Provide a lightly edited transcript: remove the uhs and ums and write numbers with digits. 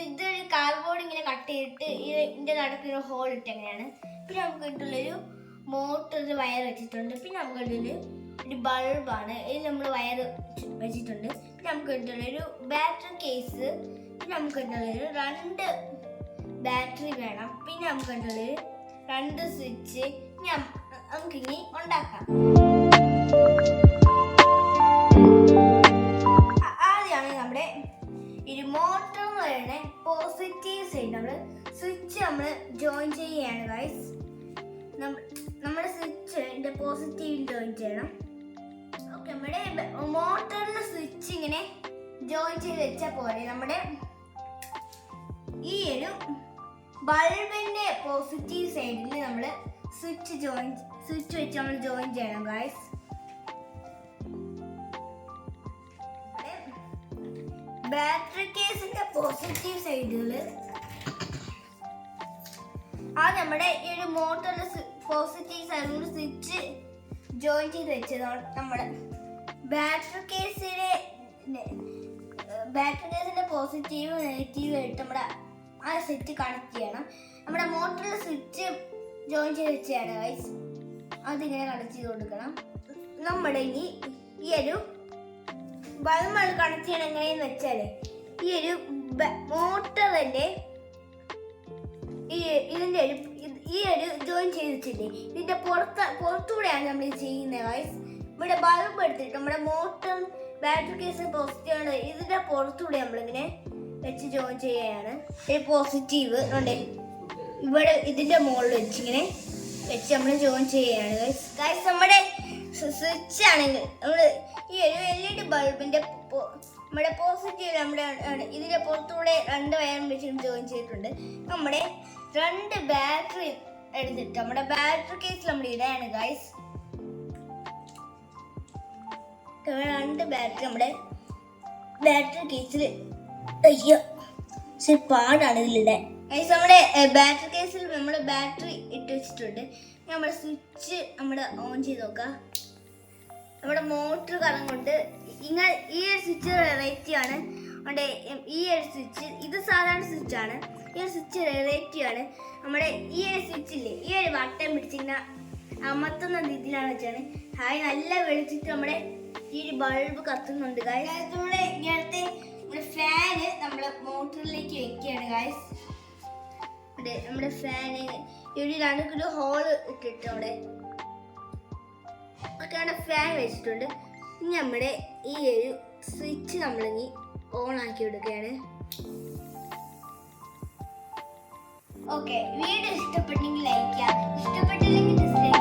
ഇതൊരു കാർഡ്ബോർഡ് ഇങ്ങനെ കട്ട് ചെയ്തിട്ട് ഇതിന്റെ നടുക്കൊരു ഹോൾ ഇട്ട് എങ്ങനെയാണ്. പിന്നെ നമുക്ക് ഇട്ടുള്ളൊരു മോട്ടർ വയർ വെച്ചിട്ടുണ്ട്. പിന്നെ നമുക്ക് ഒരു ബൾബാണ്. ഇതിൽ നമ്മൾ വയർ വെച്ചിട്ടുണ്ട്. പിന്നെ നമുക്ക് ഇട്ടുള്ളൊരു ബാറ്ററി കേസ്. പിന്നെ നമുക്ക് ഇട്ടുള്ളൊരു 2 ബാറ്ററി വേണം. പിന്നെ നമുക്ക് ഇട്ടുള്ളൊരു 2 സ്വിച്ച്. നമുക്കിനി ഉണ്ടാക്കാം. ആദ്യമാണ് നമ്മുടെ ഒരു മോട്ടർ എന്ന് പറയുന്നത് പോസിറ്റീവ് സൈഡ് നമ്മൾ സ്വിച്ച് ജോയിൻ ചെയ്യുകയാണ് ഗൈസ്. നമ്മുടെ സ്വിച്ച് പോസിറ്റീവിൽ ജോയിൻ ചെയ്യണം. ഓക്കെ, നമ്മുടെ മോട്ടറിന്റെ സ്വിച്ച് ഇങ്ങനെ ജോയിൻ ചെയ്ത് വെച്ചാൽ പോലെ നമ്മുടെ ഈ ഒരു ബൾബിന്റെ പോസിറ്റീവ് സൈഡിൽ നമ്മൾ സ്വിച്ച് വെച്ച് നമ്മൾ ജോയിൻ ചെയ്യണം ഗൈസ്. ബാറ്ററി കേസിന്റെ പോസിറ്റീവ് സൈഡുകള് നമ്മുടെ ഈ ഒരു മോട്ടറിന്റെ പോസിറ്റീവ് സൈഡിൽ സ്വിച്ച് ജോയിൻ ചെയ്ത് വെച്ചതാണ്. നമ്മുടെ ബാറ്ററി കേസിന്റെ പോസിറ്റീവ് നെഗറ്റീവ് ആയിട്ട് നമ്മുടെ ആ സ്വിച്ച് കണക്ട് ചെയ്യണം. നമ്മുടെ മോട്ടറിന്റെ സ്വിച്ച് ജോയിൻ ചെയ്ത് വെച്ചാണ് ഗൈസ്. അതിങ്ങനെ കണക്ട് ചെയ്ത് കൊടുക്കണം. നമ്മുടെ ഇനി ഈ ഒരു ബൾബ് കണക്ട് ചെയ്യണം എങ്ങനെയെന്ന് വെച്ചാല് ഈ ഒരു മോട്ടറിന്റെ ഈ ഒരു ജോയിൻ ചെയ്തിട്ടില്ലേ, ഇതിന്റെ പുറത്തൂടെയാണ് നമ്മൾ ഇത് ചെയ്യുന്നത് ഗൈസ്. ഇവിടെ ബൾബ് എടുത്തിട്ട് നമ്മുടെ മോട്ടർ ബാറ്ററി കേസ് പോസിറ്റീവ് ഇതിന്റെ പുറത്തൂടെ നമ്മളിങ്ങനെ വെച്ച് ജോയിൻ ചെയ്യുകയാണ്. ഈ പോസിറ്റീവ് ഇവിടെ ഇതിന്റെ മുകളിൽ വെച്ചിങ്ങനെ വെച്ച് നമ്മൾ ജോയിൻ ചെയ്യുകയാണ് ഗൈസ്. നമ്മുടെ സ്വിച്ച് ആണെങ്കിൽ നമ്മൾ ഈ ഒരു LED ബൾബിന്റെ നമ്മുടെ പോസിറ്റീവ് നമ്മുടെ ഇതിന്റെ പുറത്തൂടെ 2 വയറും വെച്ച് ജോയിൻ ചെയ്തിട്ടുണ്ട്. നമ്മുടെ 2 ബാറ്ററി എടുത്തിട്ട് നമ്മുടെ ബാറ്ററി കേസിൽ നമ്മൾ ഇടയാണ് ഗൈസ്. 2 ബാറ്ററി നമ്മുടെ ബാറ്ററി കേസിൽ പാടാണ് ഇതിലിടെ ഗൈസ്. നമ്മുടെ ബാറ്ററി കേസിൽ നമ്മൾ ബാറ്ററി ഇട്ട് വെച്ചിട്ടുണ്ട്. നമ്മുടെ സ്വിച്ച് ഓൺ ചെയ്ത് നോക്കാം. നമ്മുടെ മോട്ടർ കറങ്ങുണ്ട്. ഈ ഒരു സ്വിച്ച് വെറൈറ്റി ആണ്. ഈ ഒരു സ്വിച്ച് ഇത് സാധാരണ സ്വിച്ചാണ്. ഈ ഒരു സ്വിച്ച് വെറൈറ്റി ആണ്. നമ്മുടെ ഈ ഒരു സ്വിച്ചില്ലേ, ഈ ഒരു വട്ടം പിടിച്ചിങ്ങനെ അമർത്തുന്ന രീതിയിലാണ് വെച്ചാണ്. നല്ല വെളിച്ചിട്ട് നമ്മുടെ ഈ ഒരു ബൾബ് കത്തുന്നുണ്ട് ഗൈസ്. നമ്മുടെ ഇങ്ങനത്തെ ഫാന് നമ്മുടെ മോട്ടറിലേക്ക് വെക്കുകയാണ് ഗൈസ്. നമ്മുടെ ഫാന് ഒരു 2 കിലോ ഹോള് ഇട്ടിട്ട് അവിടെ ഫാൻ വെച്ചിട്ടുണ്ട്. ഇനി നമ്മുടെ ഈ ഒരു സ്വിച്ച് നമ്മളിനി ഓൺ ആക്കി കൊടുക്കുകയാണ്. ഓക്കെ, വീഡിയോ ഇഷ്ടപ്പെട്ടെങ്കിൽ ലൈക്ക് ചെയ്യാം, ഇഷ്ടപ്പെട്ടില്ലെങ്കിൽ ഡിസ്ലൈക്ക്